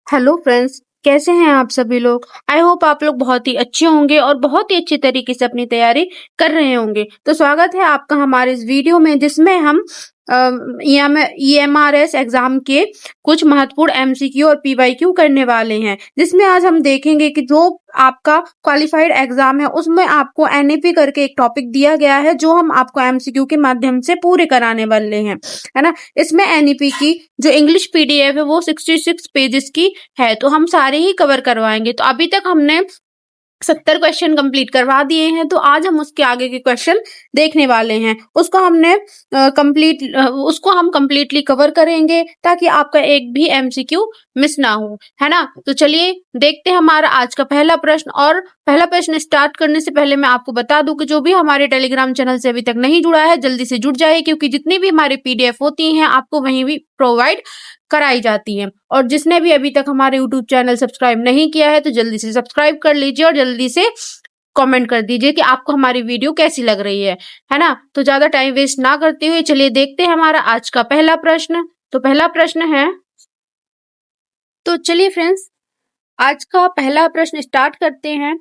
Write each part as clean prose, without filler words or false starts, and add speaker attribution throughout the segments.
Speaker 1: Hello friends, कैसे हैं आप सभी लोग। आई होप आप लोग बहुत ही अच्छे होंगे और बहुत ही अच्छी तरीके से अपनी तैयारी कर रहे होंगे। तो स्वागत है आपका हमारे इस वीडियो में, जिसमें हम ईएमआरएस एग्जाम के कुछ महत्वपूर्ण एमसीक्यू और पीवाईक्यू करने वाले हैं, जिसमें आज हम देखेंगे कि जो आपका क्वालिफाइड एग्जाम है उसमें आपको एनईपी करके एक टॉपिक दिया गया है, जो हम आपको एमसीक्यू के माध्यम से पूरे कराने वाले हैं, है ना। इसमें एनईपी की जो इंग्लिश पीडीएफ है वो 66 पेजेस की है, तो हम सारे ही कवर करवाएंगे। तो अभी तक हमने 70 क्वेश्चन कंप्लीट करवा दिए हैं, तो आज हम उसके आगे के क्वेश्चन देखने वाले हैं। उसको हम कंप्लीटली कवर करेंगे, ताकि आपका एक भी एमसीक्यू मिस ना हो, है ना। तो चलिए देखते हैं हमारा आज का पहला प्रश्न। और पहला प्रश्न स्टार्ट करने से पहले मैं आपको बता दूं कि जो भी हमारे टेलीग्राम चैनल से अभी तक नहीं जुड़ा है, जल्दी से जुड़ जाइए, क्योंकि जितनी भी हमारी पीडीएफ होती हैं आपको वहीं भी प्रोवाइड कराई जाती है। और जिसने भी अभी तक हमारे यूट्यूब चैनल सब्सक्राइब नहीं किया है, तो जल्दी से सब्सक्राइब कर लीजिए और जल्दी से कमेंट कर दीजिए कि आपको हमारी वीडियो कैसी लग रही है ना। तो ज्यादा टाइम वेस्ट ना करते हुए चलिए देखते हैं हमारा आज का पहला प्रश्न। तो पहला प्रश्न है, तो चलिए फ्रेंड्स आज का पहला प्रश्न स्टार्ट करते हैं।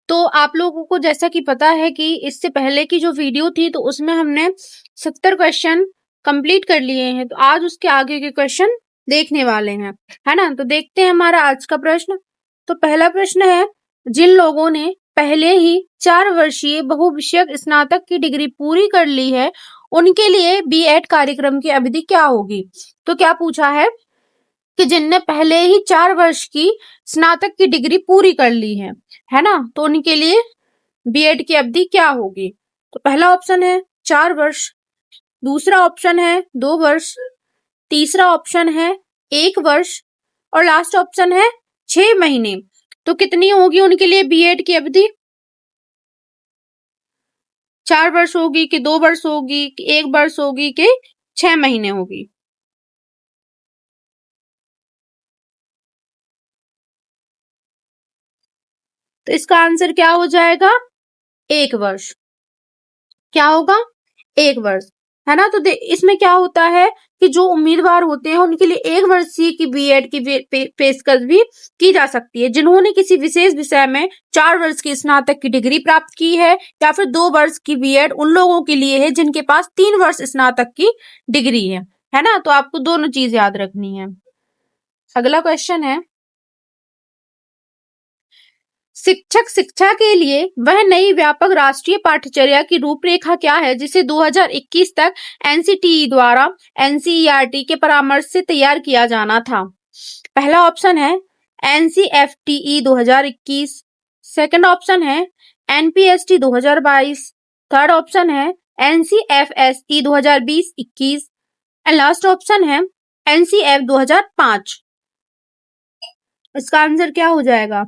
Speaker 1: तो आप लोगों को जैसा कि पता है कि इससे पहले की जो वीडियो थी, तो उसमें हमने 70 क्वेश्चन कंप्लीट कर लिए हैं, तो आज उसके आगे के क्वेश्चन देखने वाले हैं, है ना। तो देखते हैं हमारा आज का प्रश्न। तो पहला प्रश्न है, जिन लोगों ने पहले ही 4 वर्षीय बहुविषयक स्नातक की डिग्री पूरी कर ली है, उनके लिए बीएड कार्यक्रम की अवधि क्या होगी। तो क्या पूछा है कि जिनने पहले ही 4 वर्ष की स्नातक की डिग्री पूरी कर ली है ना, तो उनके लिए बीएड की अवधि क्या होगी। तो पहला ऑप्शन है 4 वर्ष, दूसरा ऑप्शन है 2 वर्ष, तीसरा ऑप्शन है 1 वर्ष और लास्ट ऑप्शन है 6 महीने। तो कितनी होगी उनके लिए बीएड की अवधि। 4 वर्ष होगी कि 2 वर्ष होगी कि 1 वर्ष होगी कि 6 महीने होगी। तो इसका आंसर क्या हो जाएगा, 1 वर्ष। क्या होगा, 1 वर्ष, है ना। तो इसमें क्या होता है कि जो उम्मीदवार होते हैं उनके लिए 1 वर्षीय की बीएड की पेशकश भी की जा सकती है, जिन्होंने किसी विशेष विषय में 4 वर्ष की स्नातक की डिग्री प्राप्त की है, या फिर 2 वर्ष की बीएड उन लोगों के लिए है जिनके पास 3 वर्ष स्नातक की डिग्री है ना। तो आपको दोनों चीज याद रखनी है। अगला क्वेश्चन है, शिक्षक शिक्षा के लिए वह नई व्यापक राष्ट्रीय पाठ्यचर्या की रूपरेखा क्या है, जिसे 2021 तक एनसीटीई द्वारा एनसीईआरटी के परामर्श से तैयार किया जाना था। पहला ऑप्शन है एनसीएफटीई 2021, सेकंड ऑप्शन है एनपीएसटी 2022, थर्ड ऑप्शन है एनसीएफएसई 2020-21 एंड लास्ट ऑप्शन है एनसीएफ 2005। इसका आंसर क्या हो जाएगा।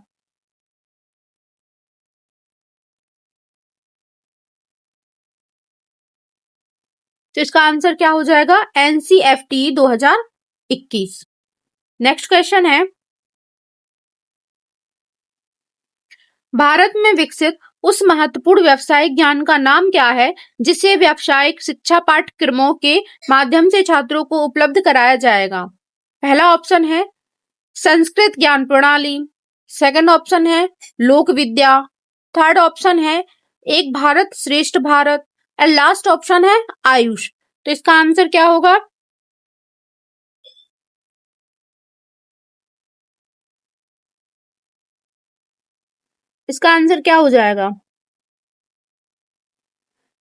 Speaker 1: तो इसका आंसर क्या हो जाएगा, एनसीएफटी 2021। नेक्स्ट क्वेश्चन है, भारत में विकसित उस महत्वपूर्ण व्यावसायिक ज्ञान का नाम क्या है, जिसे व्यावसायिक शिक्षा पाठ्यक्रमों के माध्यम से छात्रों को उपलब्ध कराया जाएगा। पहला ऑप्शन है संस्कृत ज्ञान प्रणाली, सेकंड ऑप्शन है लोक विद्या, थर्ड ऑप्शन है एक भारत श्रेष्ठ भारत एंड लास्ट ऑप्शन है आयुष। तो इसका आंसर क्या होगा। इसका आंसर क्या हो जाएगा,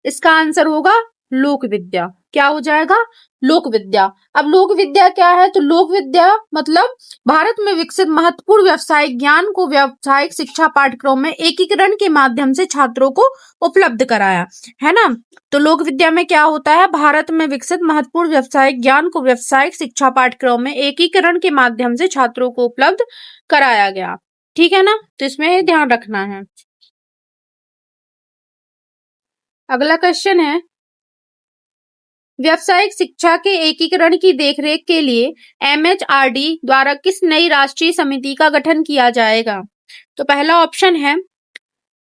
Speaker 1: इसका आंसर होगा लोक विद्या। क्या हो जाएगा, लोक विद्या। अब लोक विद्या क्या है, तो लोक विद्या मतलब भारत में विकसित महत्वपूर्ण व्यावसायिक ज्ञान को व्यावसायिक शिक्षा पाठ्यक्रम में एकीकरण के माध्यम से छात्रों को उपलब्ध कराया, है ना। तो लोक विद्या में क्या होता है, भारत में विकसित महत्वपूर्ण व्यावसायिक ज्ञान को व्यावसायिक शिक्षा पाठ्यक्रम में एकीकरण के माध्यम से छात्रों को उपलब्ध कराया गया, ठीक है ना। तो इसमें ध्यान रखना है। अगला क्वेश्चन है, व्यावसायिक शिक्षा के एकीकरण की देखरेख के लिए एमएचआरडी द्वारा किस नई राष्ट्रीय समिति का गठन किया जाएगा। तो पहला ऑप्शन है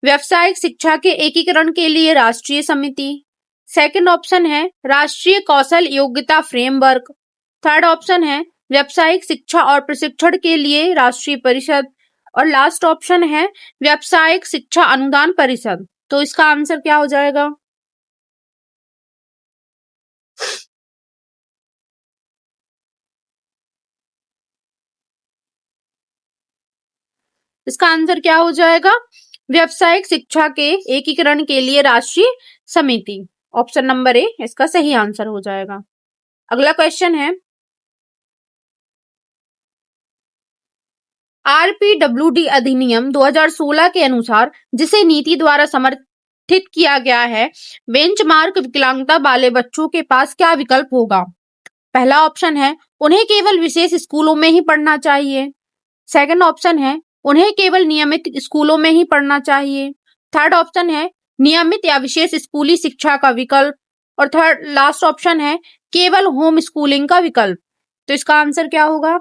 Speaker 1: व्यावसायिक शिक्षा के एकीकरण के लिए राष्ट्रीय समिति, सेकंड ऑप्शन है राष्ट्रीय कौशल योग्यता फ्रेमवर्क, थर्ड ऑप्शन है व्यावसायिक शिक्षा और प्रशिक्षण के लिए राष्ट्रीय परिषद, और लास्ट ऑप्शन है व्यावसायिक शिक्षा अनुदान परिषद। तो इसका आंसर क्या हो जाएगा? इसका आंसर क्या हो जाएगा? व्यावसायिक शिक्षा के एकीकरण के लिए राष्ट्रीय समिति। ऑप्शन नंबर ए इसका सही आंसर हो जाएगा। अगला क्वेश्चन है, आरपीडब्ल्यूडी अधिनियम 2016 के अनुसार जिसे नीति द्वारा समर्थित किया गया है, बेंचमार्क विकलांगता वाले बच्चों के पास क्या विकल्प होगा? पहला ऑप्शन है उन्हें केवल विशेष स्कूलों में ही पढ़ना चाहिए। सेकंड ऑप्शन है उन्हें केवल नियमित स्कूलों में ही पढ़ना चाहिए। थर्ड ऑप्शन है नियमित या विशेष स्कूली शिक्षा का विकल्प, और थर्ड लास्ट ऑप्शन है केवल होम स्कूलिंग का विकल्प। तो इसका आंसर क्या होगा?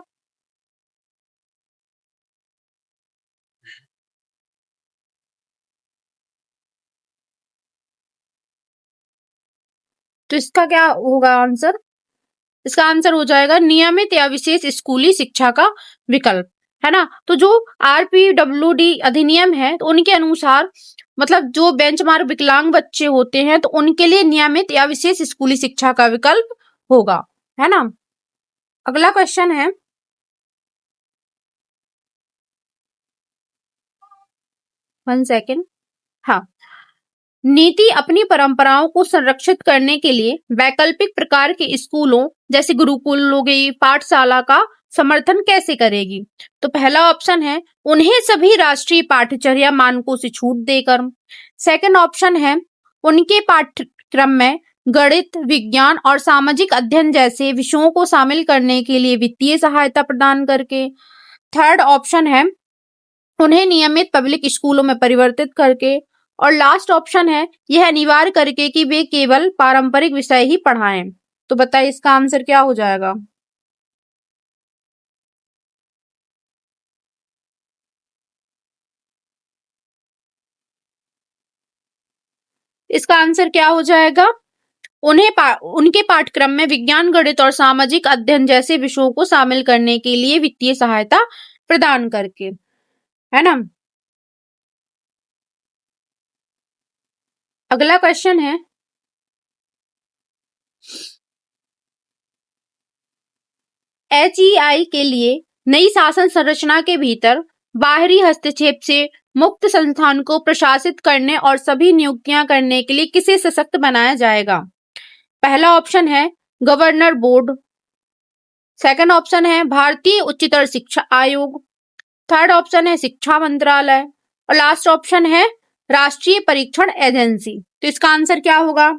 Speaker 1: तो इसका क्या होगा आंसर? इसका आंसर हो जाएगा नियमित या विशेष स्कूली शिक्षा का विकल्प, है ना। तो जो आरपीडब्ल्यूडी अधिनियम है तो उनके अनुसार मतलब जो बेंचमार्क विकलांग बच्चे होते हैं तो उनके लिए नियमित या विशेष स्कूली शिक्षा का विकल्प होगा, है ना। अगला क्वेश्चन है, 1 सेकेंड। हाँ, नीति अपनी परंपराओं को संरक्षित करने के लिए वैकल्पिक प्रकार के स्कूलों जैसे गुरुकुल हो गई, पाठशाला का समर्थन कैसे करेगी? तो पहला ऑप्शन है उन्हें सभी राष्ट्रीय पाठ्यचर्या मानकों से छूट देकर। सेकंड ऑप्शन है उनके पाठ्यक्रम में गणित, विज्ञान और सामाजिक अध्ययन जैसे विषयों को शामिल करने के लिए वित्तीय सहायता प्रदान करके। थर्ड ऑप्शन है उन्हें नियमित पब्लिक स्कूलों में परिवर्तित करके, और लास्ट ऑप्शन है यह अनिवार्य करके कि वे केवल पारंपरिक विषय ही पढ़ाएं। तो बताइए इसका आंसर क्या हो जाएगा? इसका आंसर क्या हो जाएगा? उनके पाठ्यक्रम में विज्ञान, गणित और सामाजिक अध्ययन जैसे विषयों को शामिल करने के लिए वित्तीय सहायता प्रदान करके, है ना। अगला क्वेश्चन है, HEI के लिए नई शासन संरचना के भीतर बाहरी हस्तक्षेप से मुक्त संस्थान को प्रशासित करने और सभी नियुक्तियां करने के लिए किसे सशक्त बनाया जाएगा? पहला ऑप्शन है गवर्नर बोर्ड, सेकंड ऑप्शन है भारतीय उच्चतर शिक्षा आयोग, थर्ड ऑप्शन है शिक्षा मंत्रालय, और लास्ट ऑप्शन है राष्ट्रीय परीक्षण एजेंसी। तो इसका आंसर क्या होगा?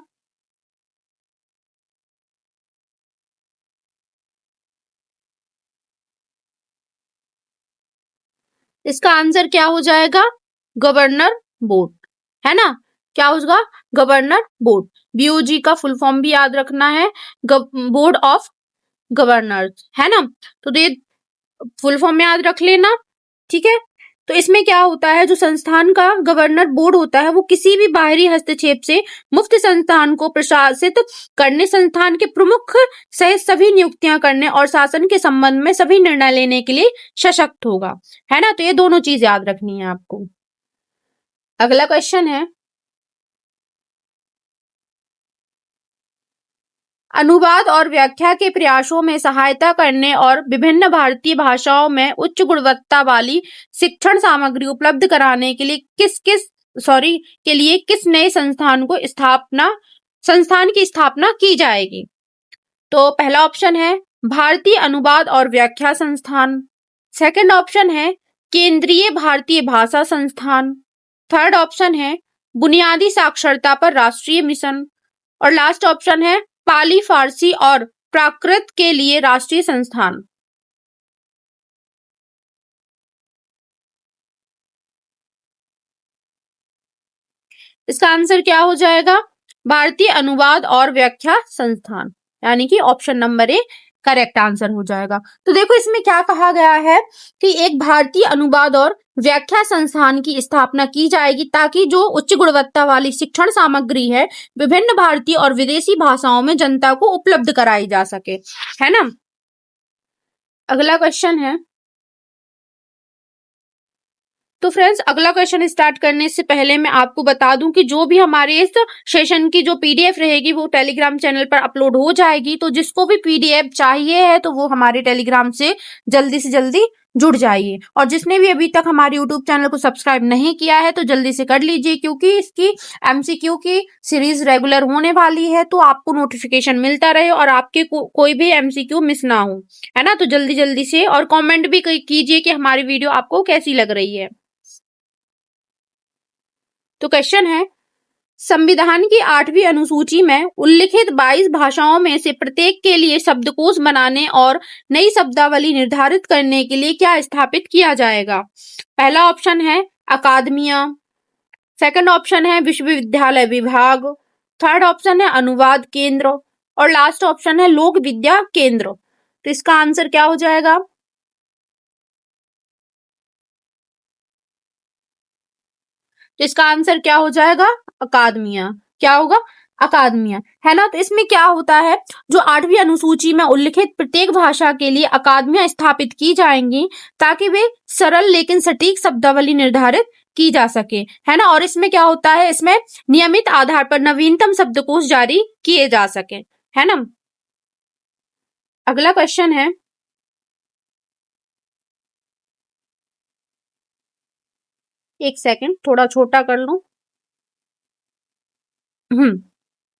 Speaker 1: इसका आंसर क्या हो जाएगा? गवर्नर बोर्ड, है ना। क्या होगा? Governor board. बीओजी का फुल फॉर्म भी याद रखना है, बोर्ड ऑफ गवर्नर्स, है ना। तो ये फुल फॉर्म में याद रख लेना, ठीक है। तो इसमें क्या होता है, जो संस्थान का गवर्नर बोर्ड होता है वो किसी भी बाहरी हस्तक्षेप से मुक्त संस्थान को प्रशासित करने, संस्थान के प्रमुख सहित सभी नियुक्तियां करने और शासन के संबंध में सभी निर्णय लेने के लिए सशक्त होगा, है ना। तो ये दोनों चीज याद रखनी है आपको। अगला क्वेश्चन है, अनुवाद और व्याख्या के प्रयासों में सहायता करने और विभिन्न भारतीय भाषाओं में उच्च गुणवत्ता वाली शिक्षण सामग्री उपलब्ध कराने के लिए किस नए संस्थान की स्थापना की जाएगी? तो पहला ऑप्शन है भारतीय अनुवाद और व्याख्या संस्थान, सेकंड ऑप्शन है केंद्रीय भारतीय भाषा संस्थान, थर्ड ऑप्शन है बुनियादी साक्षरता पर राष्ट्रीय मिशन, और लास्ट ऑप्शन है पाली, फारसी और प्राकृत के लिए राष्ट्रीय संस्थान। इसका आंसर क्या हो जाएगा? भारतीय अनुवाद और व्याख्या संस्थान, यानी कि option number A correct answer हो जाएगा। तो देखो इसमें क्या कहा गया है कि एक भारतीय अनुवाद और व्याख्या संस्थान की स्थापना की जाएगी ताकि जो उच्च गुणवत्ता वाली शिक्षण सामग्री है विभिन्न भारतीय और विदेशी भाषाओं में जनता को उपलब्ध कराई जा सके, है ना। अगला क्वेश्चन है, तो फ्रेंड्स अगला क्वेश्चन स्टार्ट करने से पहले मैं आपको बता दूं कि जो भी हमारे इस सेशन की जो पीडीएफ रहेगी वो टेलीग्राम चैनल पर अपलोड हो जाएगी। तो जिसको भी पीडीएफ चाहिए है तो वो हमारे टेलीग्राम से जल्दी जुड़ जाइए, और जिसने भी अभी तक हमारे यूट्यूब चैनल को सब्सक्राइब नहीं किया है तो जल्दी से कर लीजिए, क्योंकि इसकी एमसीक्यू की सीरीज रेगुलर होने वाली है, तो आपको नोटिफिकेशन मिलता रहे और आपके कोई भी एमसीक्यू मिस ना हो, है ना। तो जल्दी से और कमेंट भी कीजिए कि हमारी वीडियो आपको कैसी लग रही है। तो क्वेश्चन है, संविधान की 8वीं अनुसूची में उल्लिखित 22 भाषाओं में से प्रत्येक के लिए शब्दकोश बनाने और नई शब्दावली निर्धारित करने के लिए क्या स्थापित किया जाएगा? पहला ऑप्शन है अकादमिया, सेकंड ऑप्शन है विश्वविद्यालय विभाग, थर्ड ऑप्शन है अनुवाद केंद्र और लास्ट ऑप्शन है लोक विद्या केंद्र। तो इसका आंसर क्या हो जाएगा? तो इसका आंसर क्या हो जाएगा? अकादमिया। क्या होगा? अकादमिया, है ना। तो इसमें क्या होता है, जो 8वीं अनुसूची में उल्लिखित प्रत्येक भाषा के लिए अकादमिया स्थापित की जाएंगी ताकि वे सरल लेकिन सटीक शब्दावली निर्धारित की जा सके, है ना। और इसमें क्या होता है, इसमें नियमित आधार पर नवीनतम शब्दकोश जारी किए जा सके, है ना। अगला क्वेश्चन है, एक सेकंड थोड़ा छोटा कर लूं।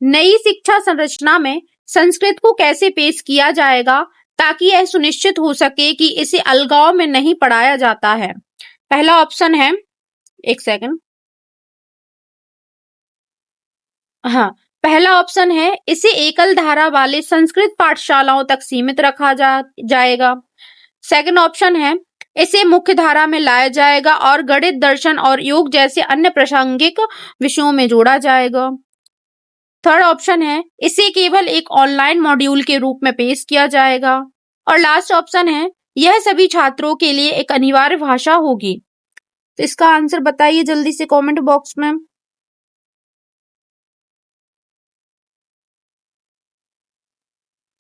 Speaker 1: नई शिक्षा संरचना में संस्कृत को कैसे पेश किया जाएगा ताकि यह सुनिश्चित हो सके कि इसे अलगाव में नहीं पढ़ाया जाता है? पहला ऑप्शन है, एक सेकंड, हाँ, पहला ऑप्शन है इसे एकल धारा वाले संस्कृत पाठशालाओं तक सीमित रखा जाएगा। सेकंड ऑप्शन है इसे मुख्य धारा में लाया जाएगा और गणित, दर्शन और योग जैसे अन्य प्रासंगिक विषयों में जोड़ा जाएगा। थर्ड ऑप्शन है इसे केवल एक ऑनलाइन मॉड्यूल के रूप में पेश किया जाएगा। और लास्ट ऑप्शन है यह सभी छात्रों के लिए एक अनिवार्य भाषा होगी। तो इसका आंसर बताइए जल्दी से कमेंट बॉक्स में।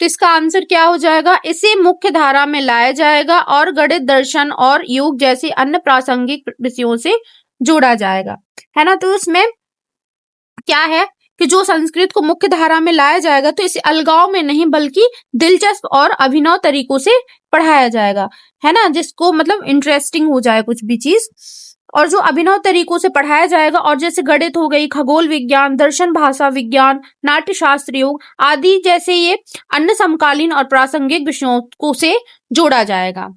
Speaker 1: तो इसका आंसर क्या हो जाएगा? इसे मुख्य धारा में लाया जाएगा और गणित, दर्शन और योग जैसे अन्य प्रासंगिक विषयों से जोड़ा जाएगा, है ना। तो इसमें क्या है कि जो संस्कृत को मुख्य धारा में लाया जाएगा तो इसे अलगाव में नहीं बल्कि दिलचस्प और अभिनव तरीकों से पढ़ाया जाएगा, है ना, जिसको मतलब इंटरेस्टिंग हो जाए कुछ भी चीज, और जो अभिनव तरीकों से पढ़ाया जाएगा। और जैसे गणित हो गई, खगोल विज्ञान, दर्शन, भाषा विज्ञान, नाट्य शास्त्र, योग आदि जैसे ये अन्य समकालीन और प्रासंगिक विषयों को से जोड़ा जाएगा।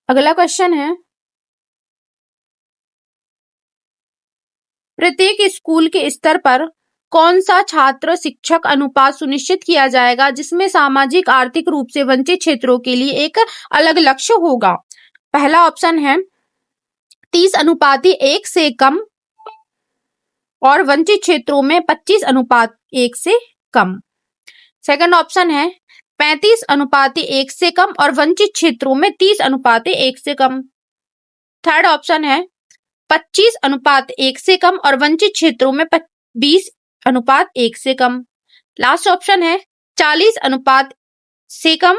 Speaker 1: अगला क्वेश्चन है, प्रत्येक स्कूल के स्तर पर कौन सा छात्र शिक्षक अनुपात सुनिश्चित किया जाएगा जिसमें सामाजिक आर्थिक रूप से वंचित क्षेत्रों के लिए एक अलग लक्ष्य होगा? पहला ऑप्शन है 30:1 से कम और वंचित क्षेत्रों में 25:1 से कम। सेकंड ऑप्शन है 35:1 से कम और वंचित क्षेत्रों में 30:1 से कम। थर्ड ऑप्शन है 25:1 से कम और वंचित क्षेत्रों में 20:1 से कम। लास्ट ऑप्शन है 40:1 से कम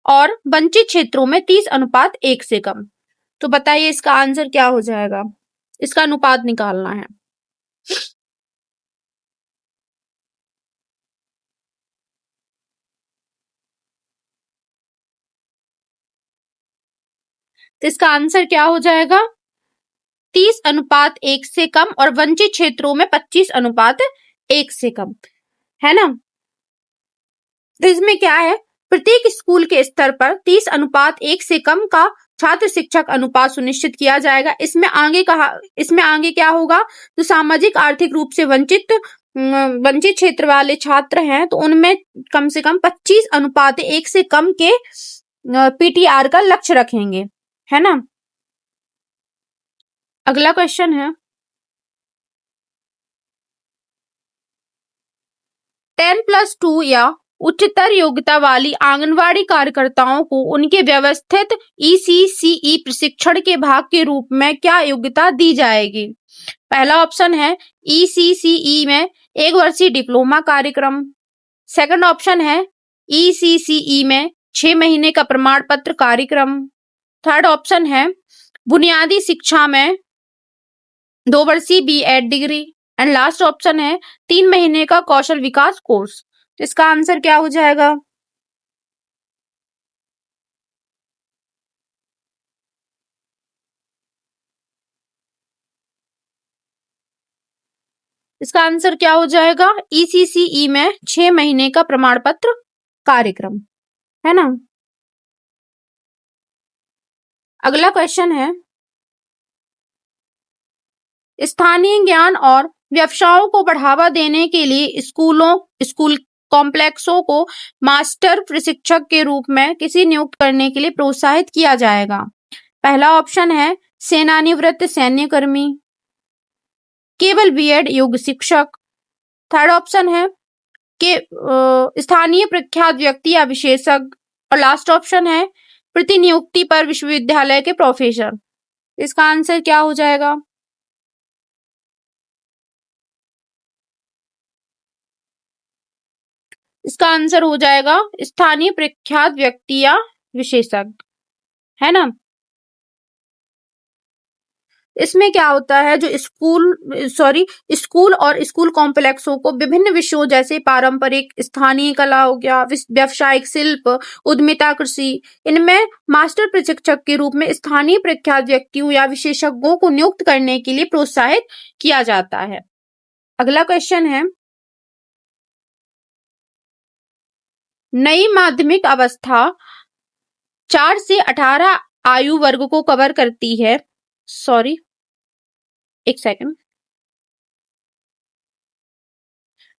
Speaker 1: और वंचित क्षेत्रों में 30:1 से कम। तो बताइए इसका आंसर क्या हो जाएगा? इसका अनुपात निकालना है। तो इसका आंसर क्या हो जाएगा? 30:1 से कम और वंचित क्षेत्रों में 25:1 से कम, है ना। तो इसमें क्या है, प्रत्येक स्कूल के स्तर पर 30:1 से कम का छात्र शिक्षक अनुपात सुनिश्चित किया जाएगा। इसमें आगे क्या होगा, तो सामाजिक आर्थिक रूप से वंचित क्षेत्र वाले छात्र हैं तो उनमें कम से कम 25:1 से कम के पीटीआर का लक्ष्य रखेंगे, है ना। अगला क्वेश्चन है, 10+2 या उच्चतर योग्यता वाली आंगनवाड़ी कार्यकर्ताओं को उनके व्यवस्थित ECCE प्रशिक्षण के भाग के रूप में क्या योग्यता दी जाएगी? पहला ऑप्शन है ECCE में 1 वर्षीय डिप्लोमा कार्यक्रम। सेकंड ऑप्शन है ECCE में 6 महीने का प्रमाण पत्र कार्यक्रम। थर्ड ऑप्शन है बुनियादी शिक्षा में 2 वर्षीय B.Ed degree. And last option है 3 महीने का कौशल विकास कोर्स। इसका आंसर क्या हो जाएगा? इसका आंसर क्या हो जाएगा? ECCE में 6 महीने का प्रमाण पत्र कार्यक्रम, है ना। अगला क्वेश्चन है स्थानीय ज्ञान और व्यवसायों को बढ़ावा देने के लिए स्कूल कॉम्प्लेक्सों को मास्टर प्रशिक्षक के रूप में किसी नियुक्त करने के लिए प्रोत्साहित किया जाएगा? पहला ऑप्शन है सेनानिवृत्त सैन्यकर्मी, केवल B.Ed योग्य शिक्षक। थर्ड ऑप्शन है कि स्थानीय प्रख्यात व्यक्ति या विशेषज्ञ। और लास्ट ऑप्शन है प्रतिनियुक्ति पर विश्वविद्यालय के प्रोफेसर। इसका आंसर क्या हो जाएगा? इसका आंसर हो जाएगा स्थानीय प्रख्यात व्यक्ति या विशेषज्ञ, है ना। इसमें क्या होता है, जो स्कूल और स्कूल कॉम्प्लेक्सों को विभिन्न विषयों जैसे पारंपरिक, स्थानीय कला हो गया, व्यावसायिक शिल्प, उद्यमिता, कृषि, इनमें मास्टर प्रशिक्षक के रूप में स्थानीय प्रख्यात व्यक्तियों या विशेषज्ञों को नियुक्त करने के लिए प्रोत्साहित किया जाता है। अगला क्वेश्चन है नई माध्यमिक अवस्था 4 से 18 आयु वर्ग को कवर करती है। एक सेकंड।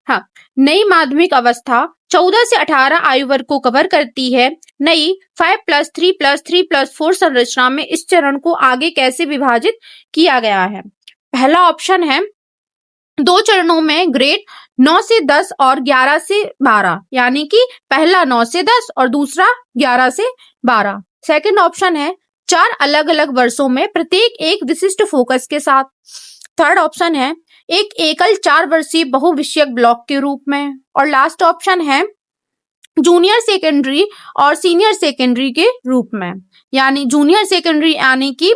Speaker 1: हाँ, नई माध्यमिक अवस्था 14 से 18 आयु वर्ग को कवर करती है। नई 5+3+3+4 संरचना में इस चरण को आगे कैसे विभाजित किया गया है? पहला ऑप्शन है 2 चरणों में ग्रेड 9 से 10 और 11 से 12, यानी कि पहला 9 से 10 और दूसरा 11 से 12। सेकंड ऑप्शन है 4 अलग अलग वर्षों में प्रत्येक एक विशिष्ट फोकस के साथ। थर्ड ऑप्शन है एक एकल 4 वर्षीय बहुविषयक ब्लॉक के रूप में। और लास्ट ऑप्शन है जूनियर सेकेंडरी और सीनियर सेकेंडरी के रूप में, यानी जूनियर सेकेंडरी यानी कि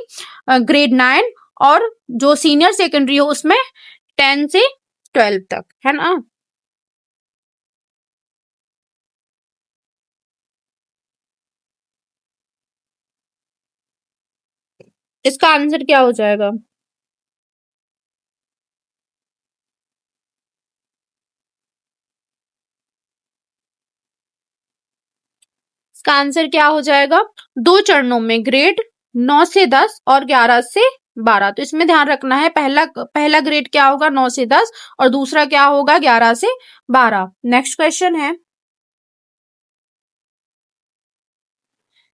Speaker 1: ग्रेड 9 और जो सीनियर सेकेंडरी हो उसमें 10 से 12 तक, है ना। इसका आंसर क्या हो जाएगा? इसका आंसर क्या हो जाएगा? 2 चरणों में ग्रेड 9 से 10 और 11 से 12। तो इसमें ध्यान रखना है पहला ग्रेड क्या होगा 9 से 10 और दूसरा क्या होगा 11 से 12। नेक्स्ट क्वेश्चन है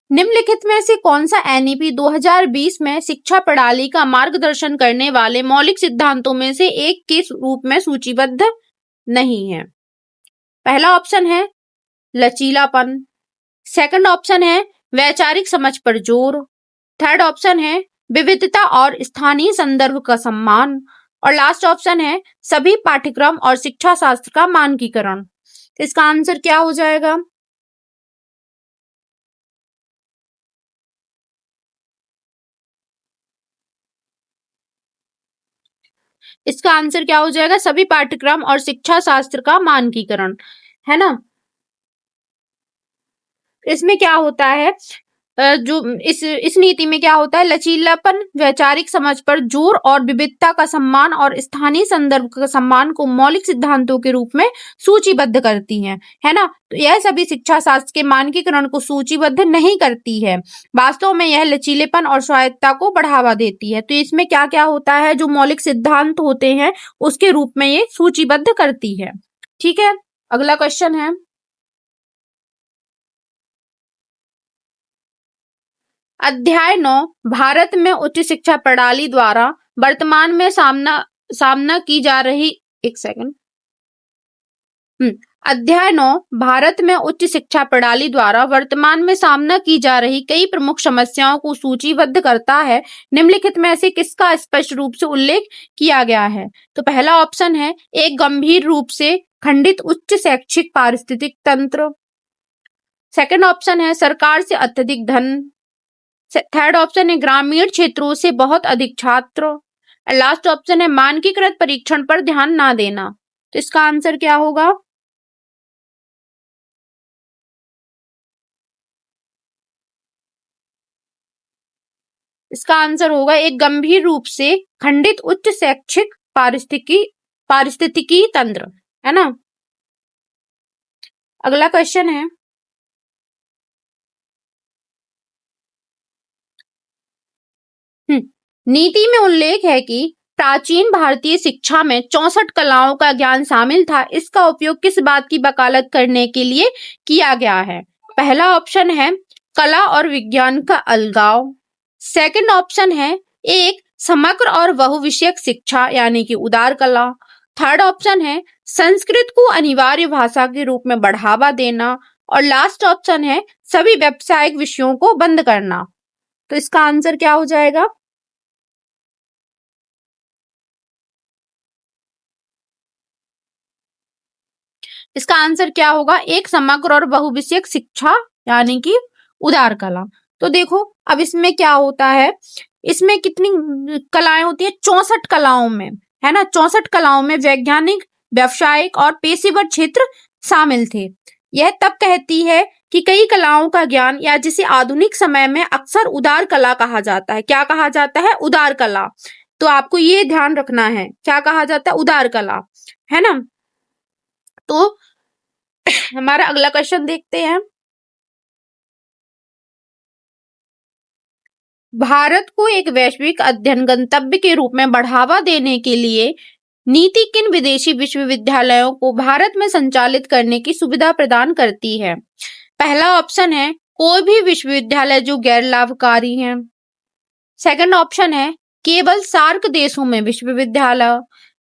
Speaker 1: निम्नलिखित में से कौन सा NEP 2020 में शिक्षा प्रणाली का मार्गदर्शन करने वाले मौलिक सिद्धांतों में से एक के रूप में सूचीबद्ध नहीं है? पहला ऑप्शन है लचीलापन, सेकंड ऑप्शन है वैचारिक समझ पर जोर, थर्ड ऑप्शन है विविधता और स्थानीय संदर्भ का सम्मान, और लास्ट ऑप्शन है सभी पाठ्यक्रम और शिक्षा शास्त्र का मानकीकरण। इसका आंसर क्या हो जाएगा? इसका आंसर क्या हो जाएगा? सभी पाठ्यक्रम और शिक्षा शास्त्र का मानकीकरण, है ना। इसमें क्या होता है जो इस नीति में क्या होता है, लचीलापन, वैचारिक समझ पर जोर और विविधता का सम्मान और स्थानीय संदर्भ का सम्मान को मौलिक सिद्धांतों के रूप में सूचीबद्ध करती है ना। तो यह सभी शिक्षा शास्त्र के मानकीकरण को सूचीबद्ध नहीं करती है, वास्तव में यह लचीलेपन और स्वायत्तता को बढ़ावा देती है। तो इसमें क्या क्या होता है, जो मौलिक सिद्धांत होते हैं उसके रूप में ये सूचीबद्ध करती है। ठीक है, अगला क्वेश्चन है अध्याय 9 भारत में उच्च शिक्षा प्रणाली द्वारा वर्तमान में सामना की जा रही एक सेकंड अध्याय 9 भारत में उच्च शिक्षा प्रणाली द्वारा वर्तमान में सामना की जा रही कई प्रमुख समस्याओं को सूचीबद्ध करता है। निम्नलिखित में से किसका स्पष्ट रूप से उल्लेख किया गया है? तो पहला ऑप्शन है एक गंभीर रूप से खंडित उच्च शैक्षिक पारिस्थितिक तंत्र, सेकंड ऑप्शन है सरकार से अत्यधिक धन। थर्ड ऑप्शन है ग्रामीण क्षेत्रों से बहुत अधिक छात्र। लास्ट ऑप्शन है मानकीकृत परीक्षण पर ध्यान ना देना। तो इसका आंसर क्या होगा? इसका आंसर होगा एक गंभीर रूप से खंडित उच्च शैक्षिक पारिस्थितिकी तंत्र, है ना। अगला क्वेश्चन है, नीति में उल्लेख है कि प्राचीन भारतीय शिक्षा में 64 कलाओं का ज्ञान शामिल था। इसका उपयोग किस बात की वकालत करने के लिए किया गया है? पहला ऑप्शन है कला और विज्ञान का अलगाव। सेकंड ऑप्शन है एक समग्र और बहुविषयक शिक्षा यानी कि उदार कला। थर्ड ऑप्शन है संस्कृत को अनिवार्य भाषा के रूप में बढ़ावा देना। और लास्ट ऑप्शन है सभी व्यावसायिक विषयों को बंद करना। तो इसका आंसर क्या हो जाएगा? इसका आंसर क्या होगा? एक समग्र और बहुविषयक शिक्षा यानी कि उदार कला। तो देखो अब इसमें क्या होता है, इसमें कितनी कलाएं होती है? 64 कलाओं में, है ना। 64 कलाओं में वैज्ञानिक, व्यावसायिक और पेशेवर क्षेत्र शामिल थे। यह तब कहती है कि कई कलाओं का ज्ञान, या जिसे आधुनिक समय में अक्सर उदार कला कहा जाता है। क्या कहा जाता है? उदार कला। तो आपको ये ध्यान रखना है, क्या कहा जाता है? उदार कला, है ना। तो हमारा अगला क्वेश्चन देखते हैं। भारत को एक वैश्विक अध्ययन गंतव्य के रूप में बढ़ावा देने के लिए नीति किन विदेशी विश्वविद्यालयों को भारत में संचालित करने की सुविधा प्रदान करती है? पहला ऑप्शन है कोई भी विश्वविद्यालय जो गैर लाभकारी है। सेकंड ऑप्शन है केवल सार्क देशों में विश्वविद्यालय।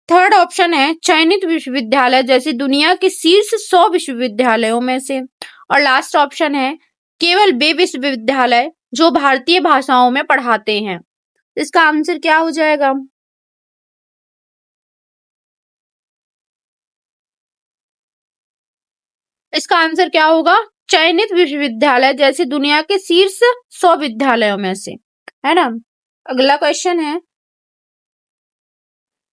Speaker 1: थर्ड ऑप्शन है चयनित विश्वविद्यालय जैसे दुनिया के शीर्ष 100 विश्वविद्यालयों में से। और लास्ट ऑप्शन है केवल वे विश्वविद्यालय जो भारतीय भाषाओं में पढ़ाते हैं। इसका आंसर क्या हो जाएगा? इसका आंसर क्या होगा? चयनित विश्वविद्यालय जैसे दुनिया के शीर्ष 100 विद्यालयों में से, है ना। अगला क्वेश्चन है,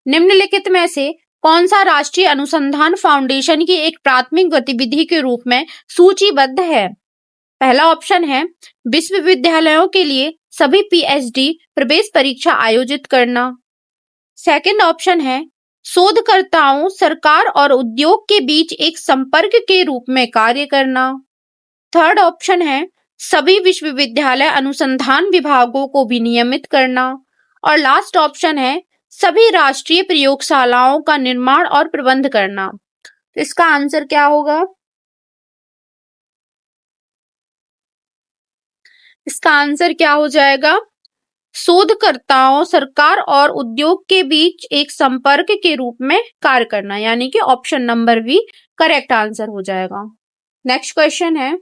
Speaker 1: निम्नलिखित में से कौन सा राष्ट्रीय अनुसंधान फाउंडेशन की एक प्राथमिक गतिविधि के रूप में सूचीबद्ध है? पहला ऑप्शन है विश्वविद्यालयों के लिए सभी पीएचडी प्रवेश परीक्षा आयोजित करना। सेकंड ऑप्शन है शोधकर्ताओं, सरकार और उद्योग के बीच एक संपर्क के रूप में कार्य करना। थर्ड ऑप्शन है सभी विश्वविद्यालय अनुसंधान विभागों को विनियमित करना। और लास्ट ऑप्शन है सभी राष्ट्रीय प्रयोगशालाओं का निर्माण और प्रबंध करना। तो इसका आंसर क्या होगा? इसका आंसर क्या हो जाएगा? शोधकर्ताओं, सरकार और उद्योग के बीच एक संपर्क के रूप में कार्य करना, यानी कि option number b correct answer हो जाएगा। नेक्स्ट क्वेश्चन है,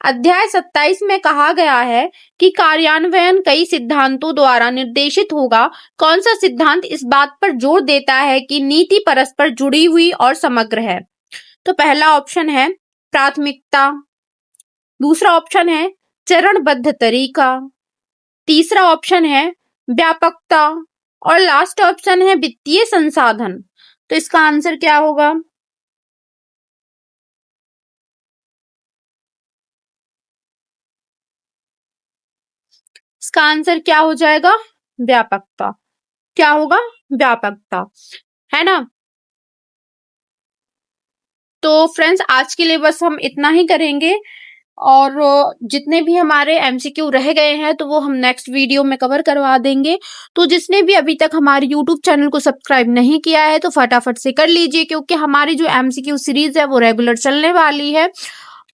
Speaker 1: अध्याय 27 में कहा गया है कि कार्यान्वयन कई सिद्धांतों द्वारा निर्देशित होगा। कौन सा सिद्धांत इस बात पर जोर देता है कि नीति परस्पर जुड़ी हुई और समग्र है? तो पहला ऑप्शन है प्राथमिकता। दूसरा ऑप्शन है चरणबद्ध तरीका। तीसरा ऑप्शन है व्यापकता। और लास्ट ऑप्शन है वित्तीय संसाधन। तो इसका आंसर क्या होगा? इसका आंसर क्या हो जाएगा? व्यापकता। क्या होगा? व्यापकता, है ना। तो फ्रेंड्स आज के लिए बस हम इतना ही करेंगे, और जितने भी हमारे एमसीक्यू रह गए हैं तो वो हम नेक्स्ट वीडियो में कवर करवा देंगे। तो जिसने भी अभी तक हमारे यूट्यूब चैनल को सब्सक्राइब नहीं किया है तो फटाफट से कर लीजिए, क्योंकि हमारी जो एमसीक्यू सीरीज है वो रेगुलर चलने वाली है।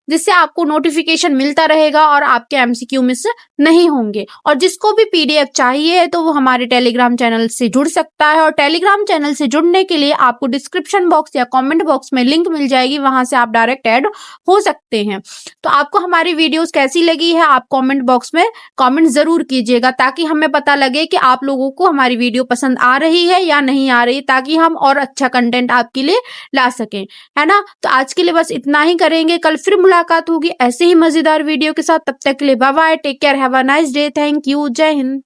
Speaker 1: जिससे आपको नोटिफिकेशन मिलता रहेगा और आपके एमसीक्यू मिस नहीं होंगे। और जिसको भी पीडीएफ चाहिए तो वो हमारे टेलीग्राम चैनल से जुड़ सकता है, और टेलीग्राम चैनल से जुड़ने के लिए आपको डिस्क्रिप्शन बॉक्स या कमेंट बॉक्स में लिंक मिल जाएगी, वहां से आप डायरेक्ट ऐड हो सकते हैं। तो आपको हमारी वीडियोस कैसी लगी है आप कमेंट बॉक्स में कमेंट जरूर कीजिएगा, ताकि हमें पता लगे कि आप लोगों को हमारी वीडियो पसंद आ रही है या नहीं आ रही, ताकि हम और अच्छा कंटेंट आपके लिए ला सकें, है ना। तो आज के लिए बस इतना ही करेंगे, कल फिर मुलाकात होगी ऐसे ही मजेदार वीडियो के साथ। तब तक के लिए bye bye, take care, have a nice day, thank you, जय हिंद।